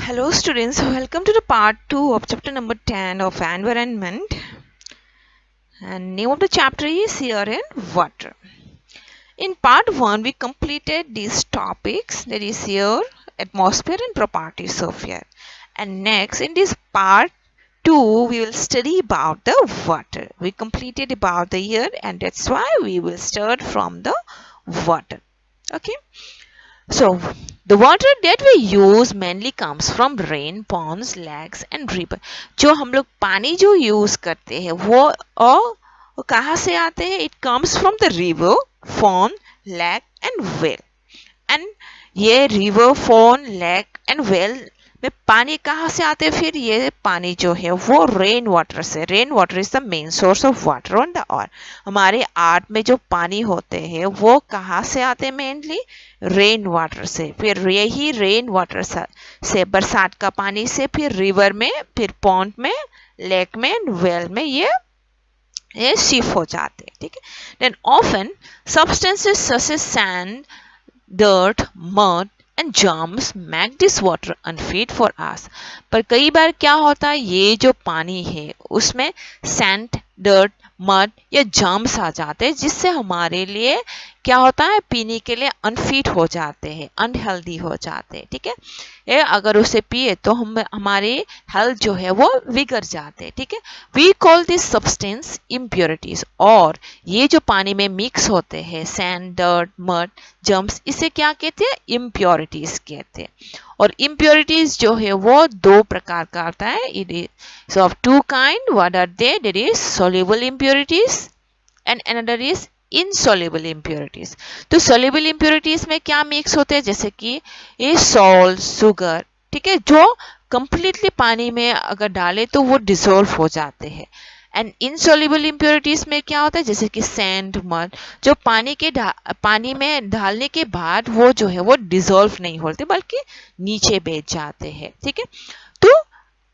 Hello students, welcome to the part 2 of chapter number 10 of environment, and name of the chapter is air and water. In part 1 we completed these topics, that is air, atmosphere and properties of air, and next in this part 2 we will study about the water. We completed about the air and that's why we will start from the water. Okay. So, the water that we use mainly comes from rain, ponds, lakes and river. जो हम लोग पानी जो use करते हैं वो कहाँ से आते हैं? It comes from the river, pond, lake and well. And ये river pond lake and well में पानी कहाँ से आते हैं? फिर ये पानी जो है वो रेन वाटर से. Rain water is the main source of water on the earth. हमारे अर्थ में जो पानी होते हैं वो कहाँ से आते हैं? मेनली रेन वाटर से. फिर यही रेन वाटर से बरसात का पानी से फिर रिवर में, फिर पॉन्ड में, लेक में एंड वेल में ये शिफ्ट हो जाते हैं. ठीक है. Then often substances such as sand, dirt, mud and germs make this water unfit for us. पर कई बार क्या होता है, ये जो पानी है उसमें सैंड, डर्ट, मड या जर्म्स आ जाते हैं जिससे हमारे लिए क्या होता है, पीने के लिए अनफिट हो जाते हैं, अनहेल्दी हो जाते हैं. ठीक है. ये अगर उसे पिए तो हमारे हेल्थ जो है वो बिगड़ जाते हैं. ठीक है. We call this substance impurities. और ये जो पानी में मिक्स होते हैं सैंड, डर्ट, मड, जर्म्स, इसे क्या कहते हैं? इम्प्योरिटीज कहते हैं. और इम्प्योरिटीज जो है वो दो प्रकार का आता है. It is of two kind. What are they? There is soluble impurities and another is insoluble impurities. तो soluble impurities में क्या मिक्स होते हैं? जैसे कि ये सॉल्ट, शुगर, ठीक है, जो कंप्लीटली पानी में अगर डाले तो वो डिसॉल्व हो जाते हैं. एंड इनसॉल्युबल इम्प्योरिटीज में क्या होता है? जैसे कि सैंड, मड, जो पानी में डालने के बाद वो जो है वो डिसॉल्व नहीं होते बल्कि नीचे बैठ जाते हैं. ठीक है. तो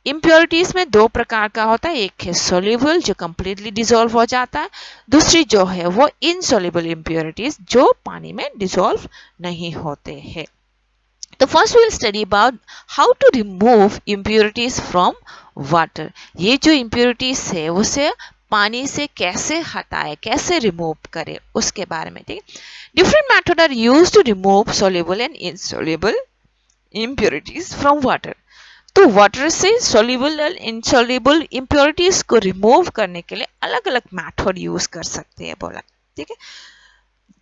इम्प्योरिटीज में दो प्रकार का होता है. एक है सोल्यूबल जो कंप्लीटली डिसॉल्व हो जाता है, दूसरी जो है वो इनसोल्यूबल इम्प्योरिटीज जो पानी में डिसॉल्व नहीं होते हैं. तो first we will study about how to remove impurities from water. ये जो इम्प्योरिटीज है उसे पानी से कैसे हटाए, कैसे रिमूव करे, उसके बारे में. ठीक है. Different method are used to remove soluble and insoluble impurities from water. तो वाटर से सोल्यूबल और इनसोल्यूबल इम्प्योरिटीज को रिमूव करने के लिए अलग अलग मेथड यूज कर सकते हैं बोला. ठीक है.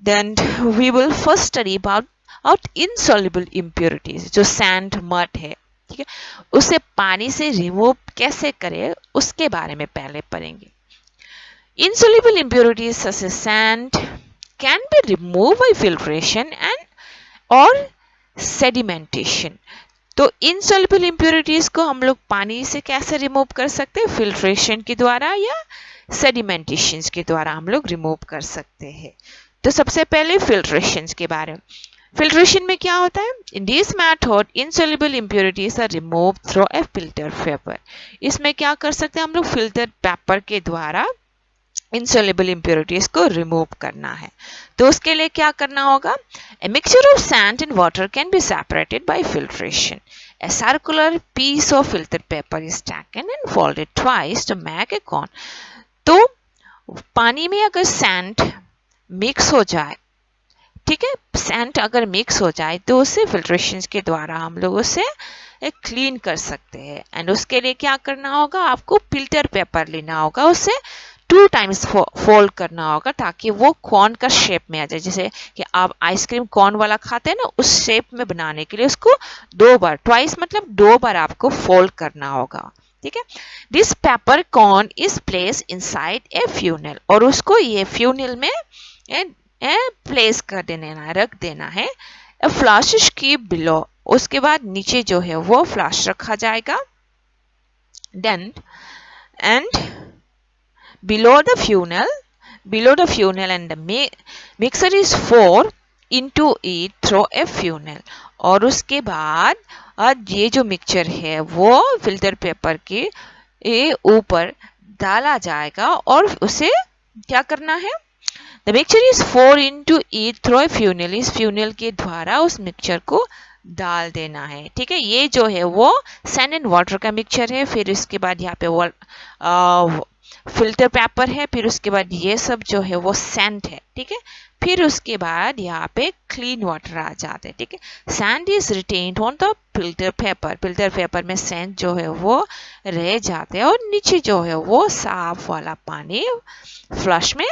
Then we will first study about insoluble impurities. जो सैंड, मड है, ठीक है, उसे पानी से रिमूव कैसे करें उसके बारे में पहले पढ़ेंगे. Insoluble impurities such as sand can be remove by filtration and और सेडिमेंटेशन. तो इनसॉल्युबल इम्प्योरिटीज को हम लोग पानी से कैसे रिमूव कर सकते हैं? फिल्ट्रेशन के द्वारा या सेडिमेंटेशन के द्वारा हम लोग रिमूव कर सकते हैं. तो सबसे पहले फिल्ट्रेशन के बारे में. फिल्ट्रेशन में क्या होता है? In this method insoluble impurities are remove through a filter paper. इसमें क्या कर सकते हैं हम लोग? फिल्टर पेपर के द्वारा इनसॉल्युबल इम्प्योरिटीज को रिमूव करना है. तो उसके लिए क्या करना होगा? A mixture of sand and water can be separated by filtration. A circular piece of filter paper is taken and folded twice to make a cone. तो पानी में अगर सैंड मिक्स हो जाए, ठीक है, सैंड अगर मिक्स हो जाए तो उसे फिल्ट्रेशन के द्वारा हम लोग उसे क्लीन कर सकते हैं. एंड उसके लिए क्या करना होगा? आपको फिल्टर पेपर लेना होगा, उसे 2 टाइम्स फोल्ड करना होगा ताकि वो कॉर्न का शेप में आ जाए. जैसे कि आप आइसक्रीम कॉर्न वाला खाते हैं ना, उस शेप में बनाने के लिए उसको 2 बार, ट्वाइस मतलब 2 बार आपको फोल्ड करना होगा. ठीक है. This paper corn is place inside a funnel. और उसको ये फ्यूनल में प्लेस कर देना, रख देना है. Flask keep below. उसके बाद नीचे जो है वो फ्लाश रखा जाएगा. Then and below the funnel and the mixer is poured into it through a funnel. और उसके बाद ये जो मिक्सचर है वो फिल्टर पेपर के ऊपर डाला जाएगा और उसे क्या करना है? The mixture is poured into it through a funnel. इस फ्यूनल के द्वारा उस मिक्सचर को डाल देना है। ठीक है, ये जो है वो सैंड एंड वाटर का मिक्सचर है। फिर उसके बाद यहाँ पे फिल्टर पेपर है। फिर उसके बाद ये सब जो है वो सैंड है। ठीक है, फिर उसके बाद यहाँ पे क्लीन वाटर आ जाते हैं। ठीक है, sand is retained on the filter paper. Filter paper में सैंड जो है वो रह जाते हैं और नीचे जो है वो साफ वाला पानी फ्लश में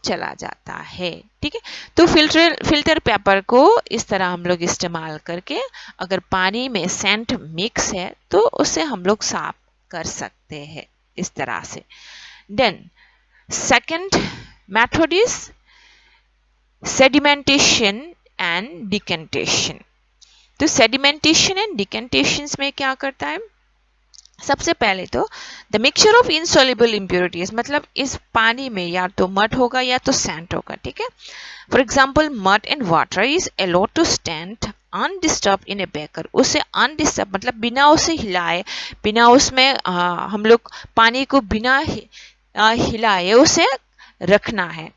चला जाता है। ठीक है, तो फिल्टर पेपर को इस तरह हम लोग इस्तेमाल करके अगर पानी में सेंट मिक्स है तो उसे हम लोग साफ कर सकते हैं इस तरह से। Then second method is sedimentation and decantation. तो सेडिमेंटेशन एंड डिकेंटेशन में क्या करता है, सबसे पहले तो the mixture of insoluble impurities, मतलब इस पानी में या तो मड होगा या तो सैंड होगा। ठीक है, for example mud and water is allowed to stand undisturb in a beaker. उसे अनडिस्टर्ब मतलब बिना उसे हिलाए, बिना उसमें हम लोग पानी को बिना हिलाए उसे रखना है।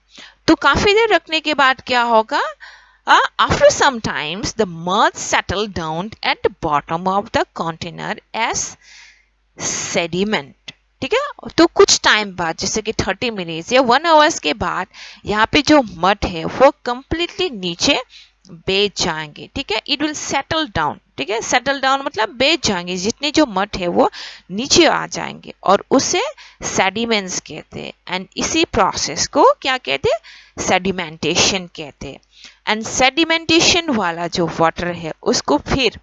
तो काफी देर रखने के बाद क्या होगा, after some times the mud settle down at the bottom of the container as sediment. ठीक है, तो कुछ टाइम बाद जैसे कि 30 मिनट्स या 1 आवर्स के बाद यहाँ पे जो मड है वो कंप्लीटली नीचे बैठ जाएंगे। ठीक है, इट विल सेटल डाउन। ठीक है, सेटल डाउन मतलब बैठ जाएंगे, जितने जो मड है वो नीचे आ जाएंगे और उसे सेडिमेंट्स कहते हैं। एंड इसी प्रोसेस को क्या कहते हैं, सेडिमेंटेशन कहते हैं। एंड सेडिमेंटेशन वाला जो वाटर है उसको फिर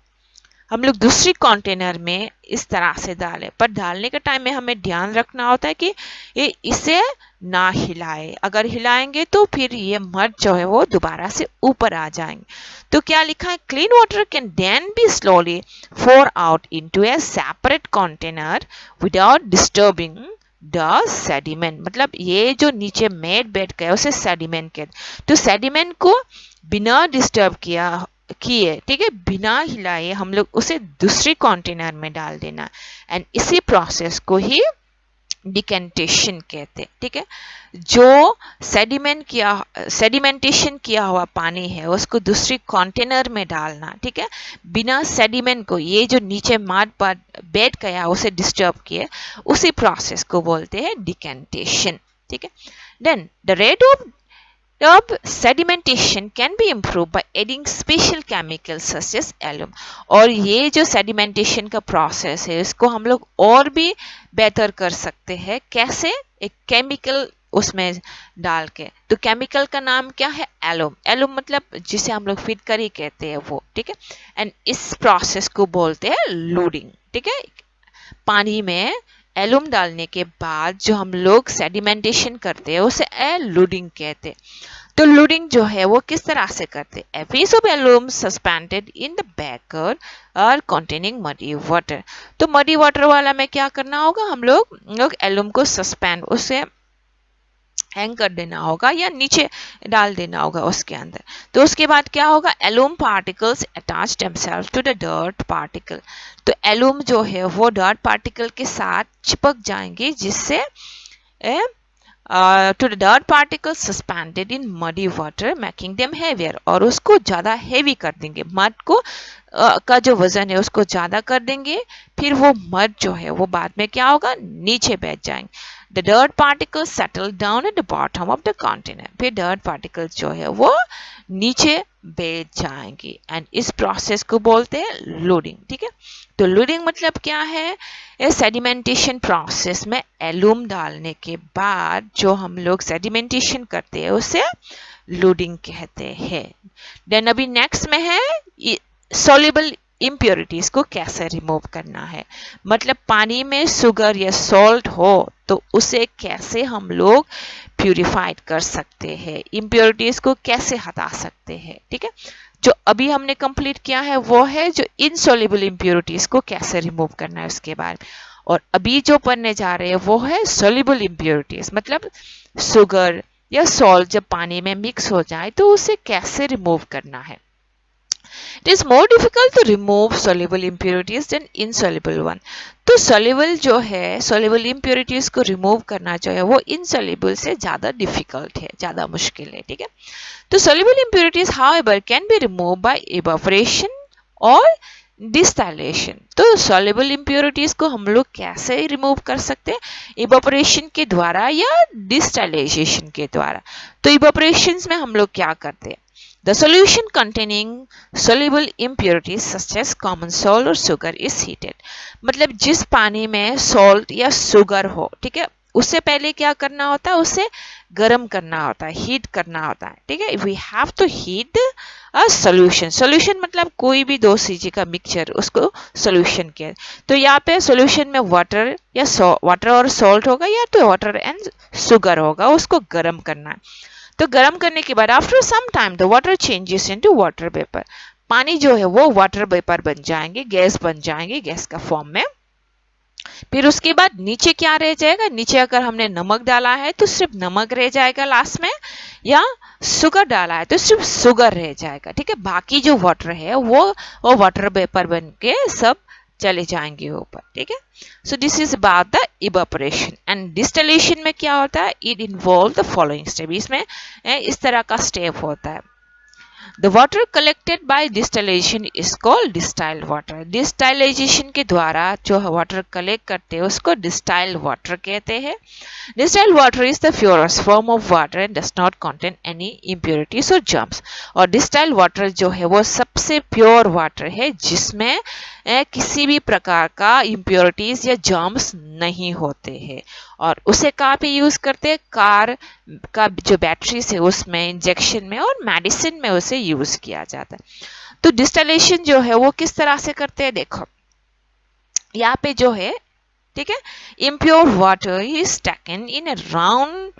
हम लोग दूसरी कंटेनर में इस तरह से डालें, पर डालने के टाइम में हमें ध्यान रखना होता है कि ये इसे ना हिलाए। अगर हिलाएंगे तो फिर ये मड जो है वो दोबारा से ऊपर आ जाएंगे। तो क्या लिखा है, clean water can then be slowly pour out into a separate container without disturbing the sediment. मतलब ये जो नीचे मेड बैठ गया उसे सेडिमेंट कहते। तो सेडिमेंट को बिना डिस्टर्ब किए, ठीक है, बिना हिलाए हम लोग उसे दूसरी कंटेनर में डाल देना। एंड इसी प्रोसेस को ही डिकेंटेशन कहते हैं। ठीक है, जो सेडिमेंटेशन किया हुआ पानी है उसको दूसरी कंटेनर में डालना। ठीक है, बिना सेडिमेंट को, ये जो नीचे मड पर बैठ गया उसे डिस्टर्ब किए, उसी प्रोसेस को बोलते हैं डिकेंटेशन। ठीक है, then the rate of sedimentation can be improved by adding special chemicals such as alum। और ये जो sedimentation का प्रोसेस है इसको हम लोग और भी बेहतर कर सकते हैं। कैसे, एक केमिकल उसमें डाल के। तो केमिकल का नाम क्या है, एलुम। एलुम मतलब जिसे हम लोग फिटकरी कहते हैं वो। ठीक है, एंड इस प्रोसेस को बोलते हैं लूडिंग। ठीक है, पानी में एलुम डालने के बाद जो हम लोग सेडिमेंटेशन करते हैं उसे लूडिंग कहते हैं। तो लूडिंग जो है वो किस तरह से करते हैं, piece of alum suspended in the beaker और कंटेनिंग मडी वाटर। तो मडी वाटर वाला में क्या करना होगा, हम लोग एलुम को सस्पेंड, उसे हैंग कर देना होगा या नीचे डाल देना होगा उसके अंदर। तो उसके बाद क्या होगा, alum particles attach themselves to the dirt particle. तो एलुम जो है वो डर्ट पार्टिकल के साथ चिपक जाएंगे, जिससे to the dirt particles suspended in muddy water making them heavier। और उसको ज़्यादा heavy कर देंगे, मड को का जो वजन है उसको ज़्यादा कर देंगे। फिर वो मड जो है वो बाद में क्या होगा, नीचे बैठ जाएंगे। The dirt particles settle down at the bottom of the container। फिर dirt particles जो है वो नीचे बैठ जाएंगे एंड इस प्रोसेस को बोलते हैं लोडिंग। ठीक है, तो लोडिंग मतलब क्या है, सेडिमेंटेशन प्रोसेस में एलुम डालने के बाद जो हम लोग सेडिमेंटेशन करते हैं उसे लोडिंग कहते हैं। देन अभी नेक्स्ट में है सॉल्युबल इम्प्योरिटीज को कैसे रिमूव करना है। मतलब पानी में शुगर या सॉल्ट हो तो उसे कैसे हम लोग प्यूरिफाइड कर सकते हैं, इम्प्योरिटीज को कैसे हटा सकते हैं। ठीक है, जो अभी हमने कंप्लीट किया है वो है जो इनसॉल्युबल इम्प्योरिटीज को कैसे रिमूव करना है उसके बारे में। और अभी जो पढ़ने जा रहे हैं वो है सॉल्युबल इम्प्योरिटीज, मतलब शुगर या सॉल्ट जब पानी में मिक्स हो जाए तो उसे कैसे रिमूव करना है। It is more difficult to remove soluble impurities than insoluble one. तो soluble जो है soluble impurities को remove करना जो है वो insoluble से ज़्यादा difficult है, ज़्यादा मुश्किल है, ठीक है. तो soluble impurities however can be removed by evaporation or डिस्टाइलेशन. तो soluble impurities को हम लोग कैसे रिमूव कर सकते हैं? इवापोरेशन के द्वारा या डिस्टाइलेशन के द्वारा. तो इवापोरेशन में हम लोग क्या करते हैं? The solution containing soluble impurities such as common salt or sugar is heated. मतलब जिस पानी में salt या sugar हो, ठीक है, उससे पहले क्या करना होता है? उसे गर्म करना होता है, हीट करना होता है, ठीक है. We have to heat a solution. Solution मतलब कोई भी दो चीज़ का मिक्सचर, उसको solution कहते हैं. तो यहाँ पे solution में वाटर या वाटर और salt होगा या तो वाटर एंड sugar होगा, उसको गर्म करना है. तो गर्म करने के बाद after some time the water changes into water vapour. पानी जो है वो वाटर वेपर बन जाएंगे, गैस बन जाएंगे, गैस का फॉर्म में. फिर उसके बाद नीचे क्या रह जाएगा? नीचे अगर हमने नमक डाला है तो सिर्फ नमक रह जाएगा लास्ट में, या शुगर डाला है तो सिर्फ शुगर रह जाएगा, ठीक है. बाकी जो वाटर है वो वाटर वेपर बन के सब चले जाएंगे ऊपर, ठीक है. So this is about the evaporation. And distillation में क्या होता है? It involve the following step. इसमें इस तरह का स्टेप होता है. The water collected by distillation is called distilled water. Distillation के द्वारा जो water collect करते हैं उसको distilled water कहते हैं. Distilled water is the purest form of water and does not contain any impurities or germs. और distilled water जो है वो सबसे pure water है जिसमें किसी भी प्रकार का impurities या germs नहीं होते हैं. और उसे कहाँ पे यूज करते हैं? कार का जो बैटरी है उसमें, इंजेक्शन में और मेडिसिन में उसे यूज किया जाता है. तो डिस्टिलेशन जो है वो किस तरह से करते हैं? देखो यहाँ पे जो है, ठीक है, impure water is taken in A round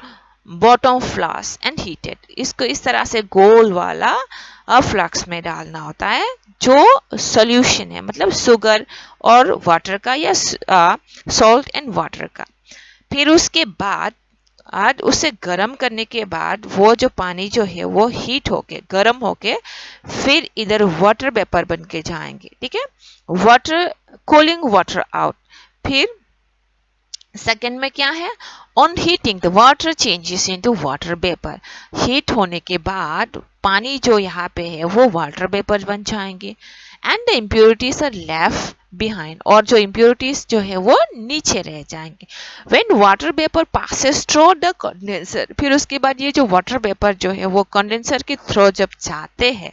bottom flask and heated. इसको इस तरह से गोल वाला फ्लास्क में डालना होता है जो सॉल्यूशन है, मतलब शुगर और वाटर का या सॉल्ट एंड वाटर का. फिर उसके बाद उसे गर्म करने के बाद वो जो पानी जो है वो हीट होके गर्म होके फिर इधर वाटर वेपर बन के जाएंगे, ठीक है. Water cooling water out. फिर सेकेंड में क्या है? On heating the water changes into water vapour. Heat होने के बाद पानी जो यहाँ पे है वो वाटर वेपर बन जाएंगे. And the impurities are left behind. और जो इम्प्योरिटीज जो है वो नीचे रह जाएंगे. When water vapour passes through the condenser. फिर उसके बाद ये जो वाटर वेपर जो है वो कंडेंसर के थ्रू जब जाते हैं,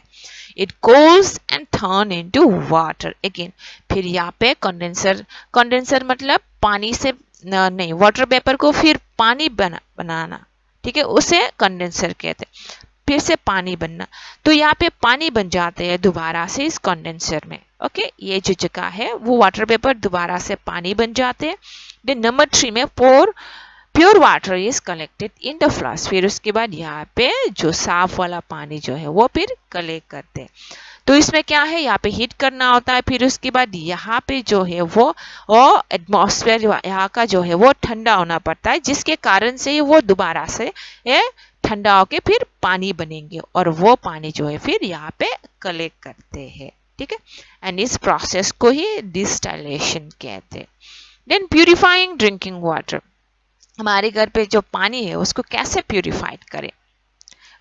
it cools and turn into water again. फिर यहाँ पे कंडेंसर मतलब पानी से नहीं, वाटर वेपर को फिर पानी बनाना, ठीक है, उसे कंडेंसर कहते हैं. फिर से पानी बनना. तो यहाँ पे पानी बन जाते हैं दोबारा से इस कंडेंसर में. ओके, ये जो जगह है वो वाटर वेपर दोबारा से पानी बन जाते हैं. देन नंबर 3 में pure water is collected in the flask. फिर उसके बाद यहाँ पे जो साफ वाला पानी जो है वो फिर कलेक्ट करते हैं. तो इसमें क्या है? यहाँ पे हीट करना होता है. फिर उसके बाद यहाँ पे जो है वो एटमॉस्फेयर यहाँ का जो है वो ठंडा होना पड़ता है, जिसके कारण से वो दोबारा से ठंडा होके फिर पानी बनेंगे और वो पानी जो है फिर यहाँ पे कलेक्ट करते हैं, ठीक है. एंड इस प्रोसेस को ही डिस्टिलेशन कहते हैं. Then purifying drinking water. हमारे घर पे जो पानी है उसको कैसे प्यूरिफाइड करें,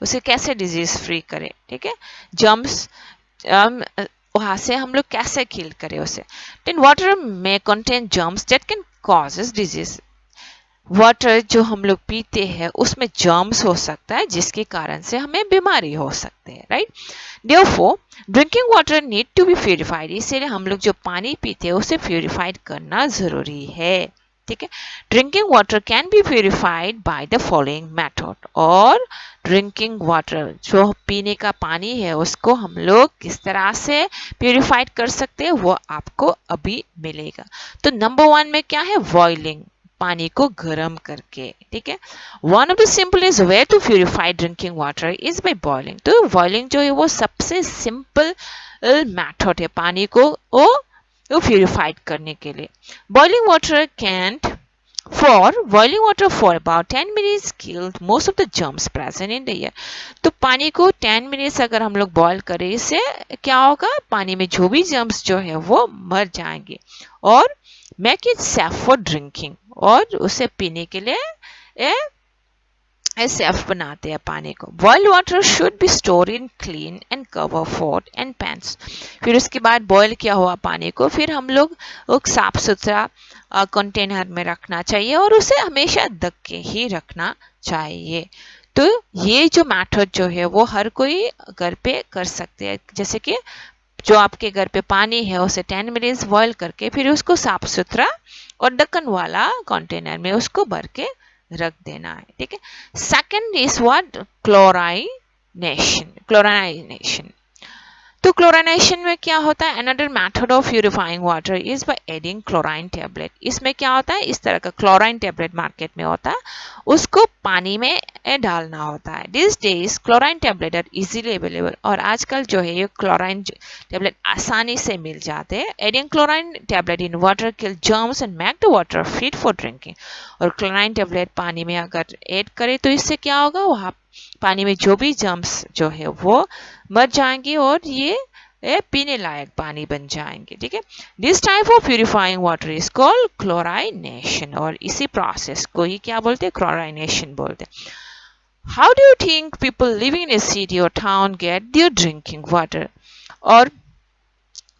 उसे कैसे डिजीज फ्री करें, ठीक है, जर्म्स वहां से हम लोग कैसे किल करें उसे. देन वाटर में contain germs that can causes disease. Water जो हम लोग पीते हैं उसमें जर्म्स हो सकता है जिसके कारण से हमें बीमारी हो सकते हैं, right. Therefore drinking water need to be purified. इसीलिए हम लोग जो पानी पीते हैं उसे प्यूरिफाइड करना जरूरी है, ठीक है. Drinking water can be purified by the following method. और ड्रिंकिंग वाटर जो पीने का पानी है उसको हम लोग किस तरह से प्यूरिफाइड कर सकते हैं वो आपको अभी मिलेगा. तो नंबर 1 में क्या है? बॉइलिंग, पानी को गर्म करके, ठीक है. One of the simplest way to purify drinking water is by boiling. तो बॉइलिंग जो है वो सबसे सिंपल मेथड है पानी को प्यूरिफाइड करने के लिए. Boiling water can't For boiling water for about 10 minutes killed most of the germs present in the air. तो पानी को 10 मिनट्स अगर हम लोग बॉईल करें, इससे क्या होगा, पानी में जो भी जर्म्स जो है वो मर जाएंगे और make it safe for drinking, और उसे पीने के लिए सेफ बनाते हैं पानी को. Boiled water should be store in clean and cover pot and pans. फिर उसके बाद बॉयल किया हुआ पानी को फिर हम लोग साफ सुथरा कंटेनर में रखना चाहिए और उसे हमेशा ढक के ही रखना चाहिए. तो ये जो मेथड जो है वो हर कोई घर पे कर सकते हैं. जैसे कि जो आपके घर पे पानी है उसे 10 मिनट्स बॉयल करके फिर उसको साफ सुथरा और ढक्कन वाला कंटेनर में उसको भर के रख देना है. ठीक है. Second is what, chlorination. तो क्लोराइनेशन में क्या होता है, another method of purifying water is by adding chlorine tablet. इसमें क्या होता है, इस तरह का क्लोराइन टेबलेट मार्केट में होता है, उसको पानी में डालना होता है. This days chlorine tablet are easily available. और आजकल जो है ये क्लोराइन टेबलेट आसानी से मिल जाते हैं. Adding chlorine tablet in water kill germs and make the water fit for drinking. और क्लोराइन टेबलेट पानी में अगर ऐड करें तो इससे क्या होगा, वहाँ पानी में जो भी जर्म्स जो है वो मर जाएंगे और ये पीने लायक पानी बन जाएंगे. ठीक है. This type of purifying water is called chlorination. और इसी प्रोसेस को ही क्या बोलते हैं, क्लोराइनेशन बोलते हैं. How do you think people living in a city और town get their drinking water? और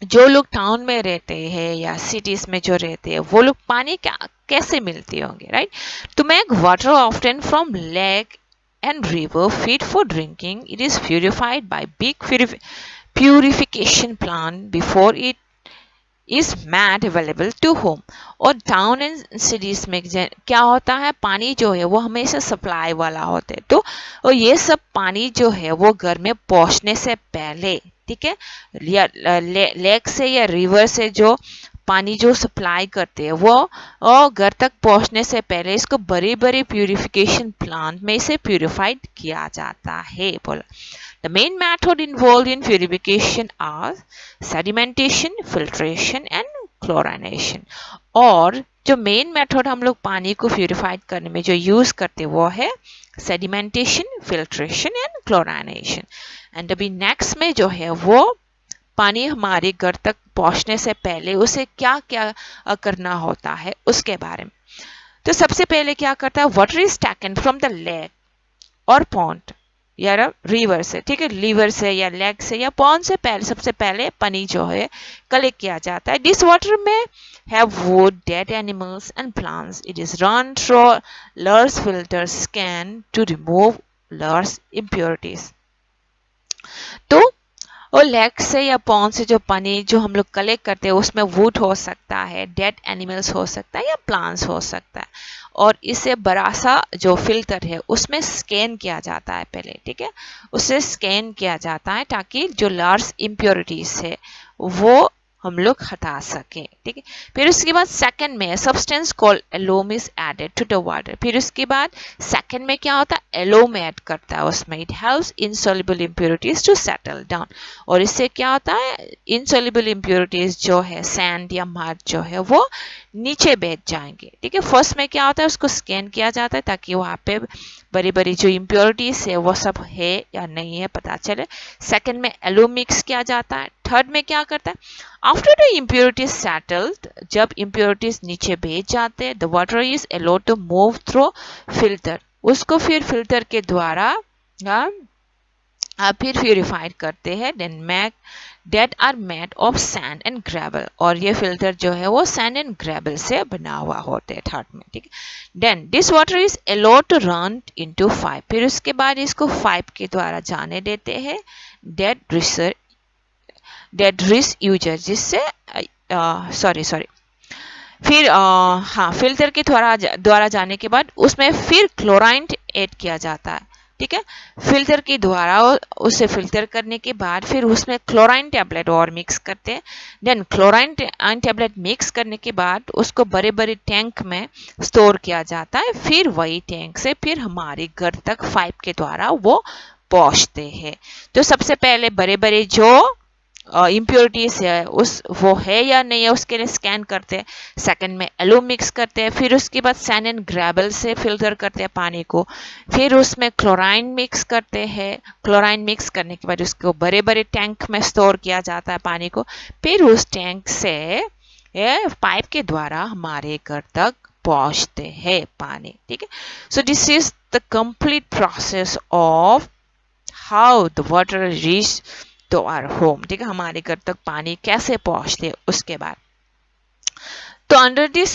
जो लोग टाउन में रहते हैं या सिटीज में जो रहते हैं वो लोग पानी कैसे मिलते होंगे, right? To make water often from lake and river fit for drinking, it is purified by big purification plant before it is made available to home. और टाउन एंड सिटीज में क्या होता है, पानी जो है वो हमेशा सप्लाई वाला होता है. तो और ये सब पानी जो है वो घर में पहुंचने से पहले, ठीक है, या लेक से या रिवर से जो पानी जो सप्लाई करते हैं वो और घर तक पहुंचने से पहले इसको बड़े बड़े प्यूरिफिकेशन प्लांट में इसे प्यूरिफाइड किया जाता है. बोला the main method involved in purification are sedimentation, filtration and chlorination. और जो मेन मेथड हम लोग पानी को प्यूरिफाइड करने में जो यूज करते हैं वो है सेडिमेंटेशन, फिल्ट्रेशन एंड क्लोराइनेशन. एंड अभी नेक्स्ट में जो है वो पानी हमारे घर तक पहुंचने से पहले उसे क्या क्या करना होता है उसके बारे में. तो सबसे पहले क्या करता है, water is taken from the lake और पॉन्ड या रिवर से, ठीक है, रिवर से या लेक से या पॉन्ड से पहले सबसे पहले पानी जो है कलेक्ट किया जाता है. दिस वाटर में have wood, dead animals and plants. It is run through large filter scan to remove large impurities. तो और लेक से या पॉन्ड से जो पानी जो हम लोग कलेक्ट करते हैं उसमें वुड हो सकता है, डेड एनिमल्स हो सकता है या प्लांट्स हो सकता है. और इसे बड़ा सा जो फिल्टर है उसमें स्कैन किया जाता है पहले, ठीक है, उसे स्कैन किया जाता है ताकि जो लार्ज इम्प्योरिटीज है वो हम लोग हटा सकें. ठीक है. फिर उसके बाद सेकंड में substance called alum is added to the water. फिर उसके बाद सेकंड में क्या होता है, एलोम ऐड करता है उसमें. It helps insoluble impurities to settle down. और इससे क्या होता है, इनसॉल्युबल इम्प्योरिटीज जो है सैंड या मड जो है वो नीचे बैठ जाएंगे. ठीक है. फर्स्ट में क्या होता है, उसको स्कैन किया जाता है ताकि वहाँ पे बड़ी बड़ी जो इम्प्योरिटीज है वो सब है या नहीं है पता चले. सेकंड में एलोम मिक्स किया जाता है. थर्ड में क्या करता है, आफ्टर द इम्प्योरिटीज सेटल्ड, जब इम्प्योरिटीज नीचे भेज जाते हैं, the water is allowed to move through filter. उसको फिर फिल्टर के द्वारा फिर प्यूरिफाइड करते हैं. देन मैक that are made of sand and gravel. और ये फिल्टर जो है वो सैंड एंड ग्रेवल से बना हुआ होते हैं थर्ड में. ठीक है. Then this water is allowed to run into pipe. फिर उसके बाद इसको पाइप के द्वारा जाने देते हैं डेड रिस यूजर, जिससे फिर हाँ फिल्टर के द्वारा जाने के बाद उसमें फिर क्लोराइन ऐड किया जाता है. ठीक है. फिल्टर के द्वारा उसे फिल्टर करने के बाद फिर उसमें क्लोराइन टैबलेट और मिक्स करते हैं. देन क्लोराइन टैबलेट मिक्स करने के बाद उसको बड़े बड़े टैंक में स्टोर किया जाता है. फिर वही टैंक से फिर हमारे घर तक पाइप के द्वारा वो पहुंचते हैं. तो सबसे पहले बड़े बड़े जो इम्प्योरिटीज है उस वो है या नहीं है उसके लिए स्कैन करते हैं। सेकंड में एलो मिक्स करते हैं, फिर उसके बाद सैंड एंड ग्रेवल से फिल्टर करते हैं पानी को, फिर उसमें क्लोराइन मिक्स करते हैं। क्लोराइन मिक्स करने के बाद उसको बड़े बड़े टैंक में स्टोर किया जाता है पानी को, फिर उस टैंक से पाइप के द्वारा हमारे घर तक पहुंचते हैं पानी। ठीक है, so this is the complete process of how the water reach to our home. ठीक है, हमारे घर तक पानी कैसे पहुंचते उसके बाद। तो under this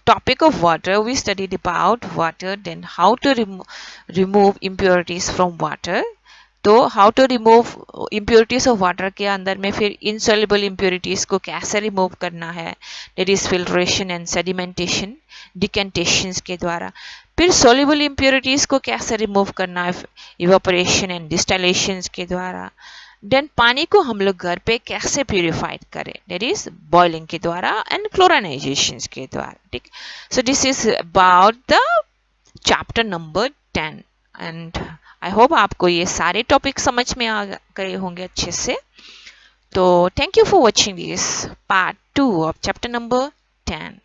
topic of water we studied about water, then how to remove impurities from water। तो how to remove impurities of water के अंदर में फिर इनसॉल्युबल इम्प्योरिटीज को कैसे रिमूव करना है, that is filtration and sedimentation, decantations के द्वारा। फिर सॉल्युबल इम्प्योरिटीज को कैसे रिमूव करना है, इवापोरेशन एंड डिस्टिलेशंस के द्वारा। देन पानी को हम लोग घर पे कैसे प्यूरिफाइड करें, दैट इज बॉइलिंग के द्वारा एंड क्लोराइनाइजेशन के द्वारा। ठीक, सो this is about the chapter number 10 and I hope आपको ये सारे टॉपिक समझ में आ गए होंगे अच्छे से। तो thank you for watching this part 2 of chapter number 10।